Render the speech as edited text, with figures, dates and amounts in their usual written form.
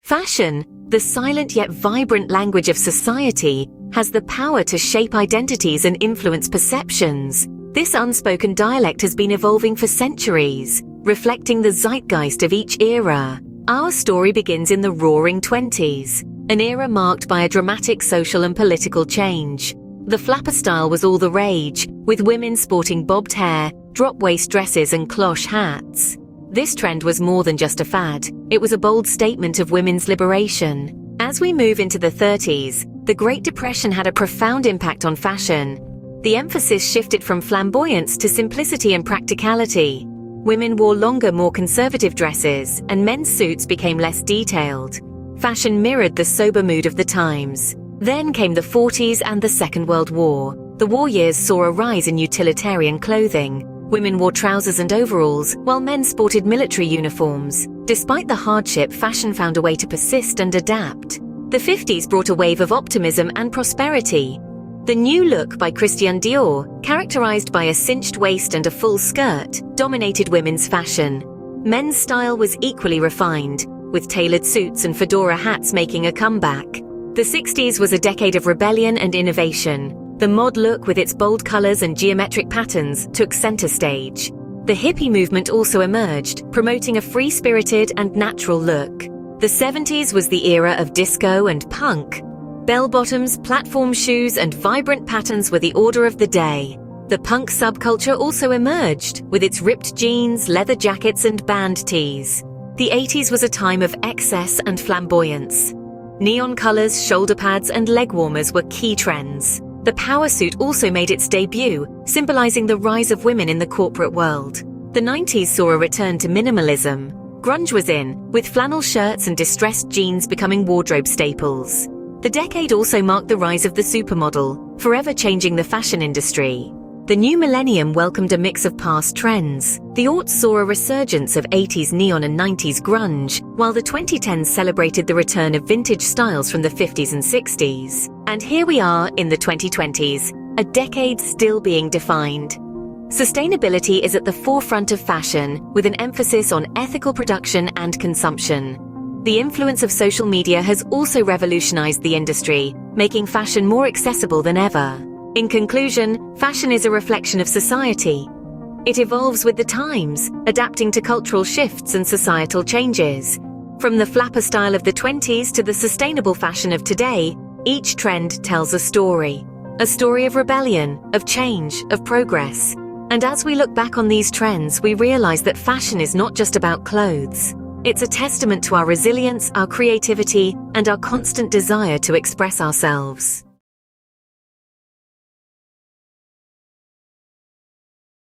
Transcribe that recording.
Fashion, the silent yet vibrant language of society, has the power to shape identities and influence perceptions. This unspoken dialect has been evolving for centuries, reflecting the zeitgeist of each era. Our story begins in the Roaring Twenties, an era marked by a dramatic social and political change. The flapper style was all the rage, with women sporting bobbed hair, drop-waist dresses and cloche hats. This trend was more than just a fad, it was a bold statement of women's liberation. As we move into the 30s, the Great Depression had a profound impact on fashion. The emphasis shifted from flamboyance to simplicity and practicality. Women wore longer, more conservative dresses, and men's suits became less detailed. Fashion mirrored the sober mood of the times. Then came the 40s and the Second World War. The war years saw a rise in utilitarian clothing. Women wore trousers and overalls, while men sported military uniforms. Despite the hardship, fashion found a way to persist and adapt. The 50s brought a wave of optimism and prosperity. The new look by Christian Dior, characterized by a cinched waist and a full skirt, dominated women's fashion. Men's style was equally refined, with tailored suits and fedora hats making a comeback. The 60s was a decade of rebellion and innovation. The mod look, with its bold colors and geometric patterns, took center stage. The hippie movement also emerged, promoting a free-spirited and natural look. The 70s was the era of disco and punk. Bell-bottoms, platform shoes, and vibrant patterns were the order of the day. The punk subculture also emerged, with its ripped jeans, leather jackets, and band tees. The 80s was a time of excess and flamboyance. Neon colors, shoulder pads, and leg warmers were key trends. The power suit also made its debut, symbolizing the rise of women in the corporate world. The 90s saw a return to minimalism. Grunge was in, with flannel shirts and distressed jeans becoming wardrobe staples. The decade also marked the rise of the supermodel, forever changing the fashion industry. The new millennium welcomed a mix of past trends. The aughts saw a resurgence of 80s neon and 90s grunge, while the 2010s celebrated the return of vintage styles from the 50s and 60s. And here we are in the 2020s, a decade still being defined. Sustainability is at the forefront of fashion, with an emphasis on ethical production and consumption. The influence of social media has also revolutionized the industry, making fashion more accessible than ever. In conclusion, fashion is a reflection of society. It evolves with the times, adapting to cultural shifts and societal changes. From the flapper style of the 20s to the sustainable fashion of today, each trend tells a story. A story of rebellion, of change, of progress. And as we look back on these trends, we realize that fashion is not just about clothes. It's a testament to our resilience, our creativity, and our constant desire to express ourselves.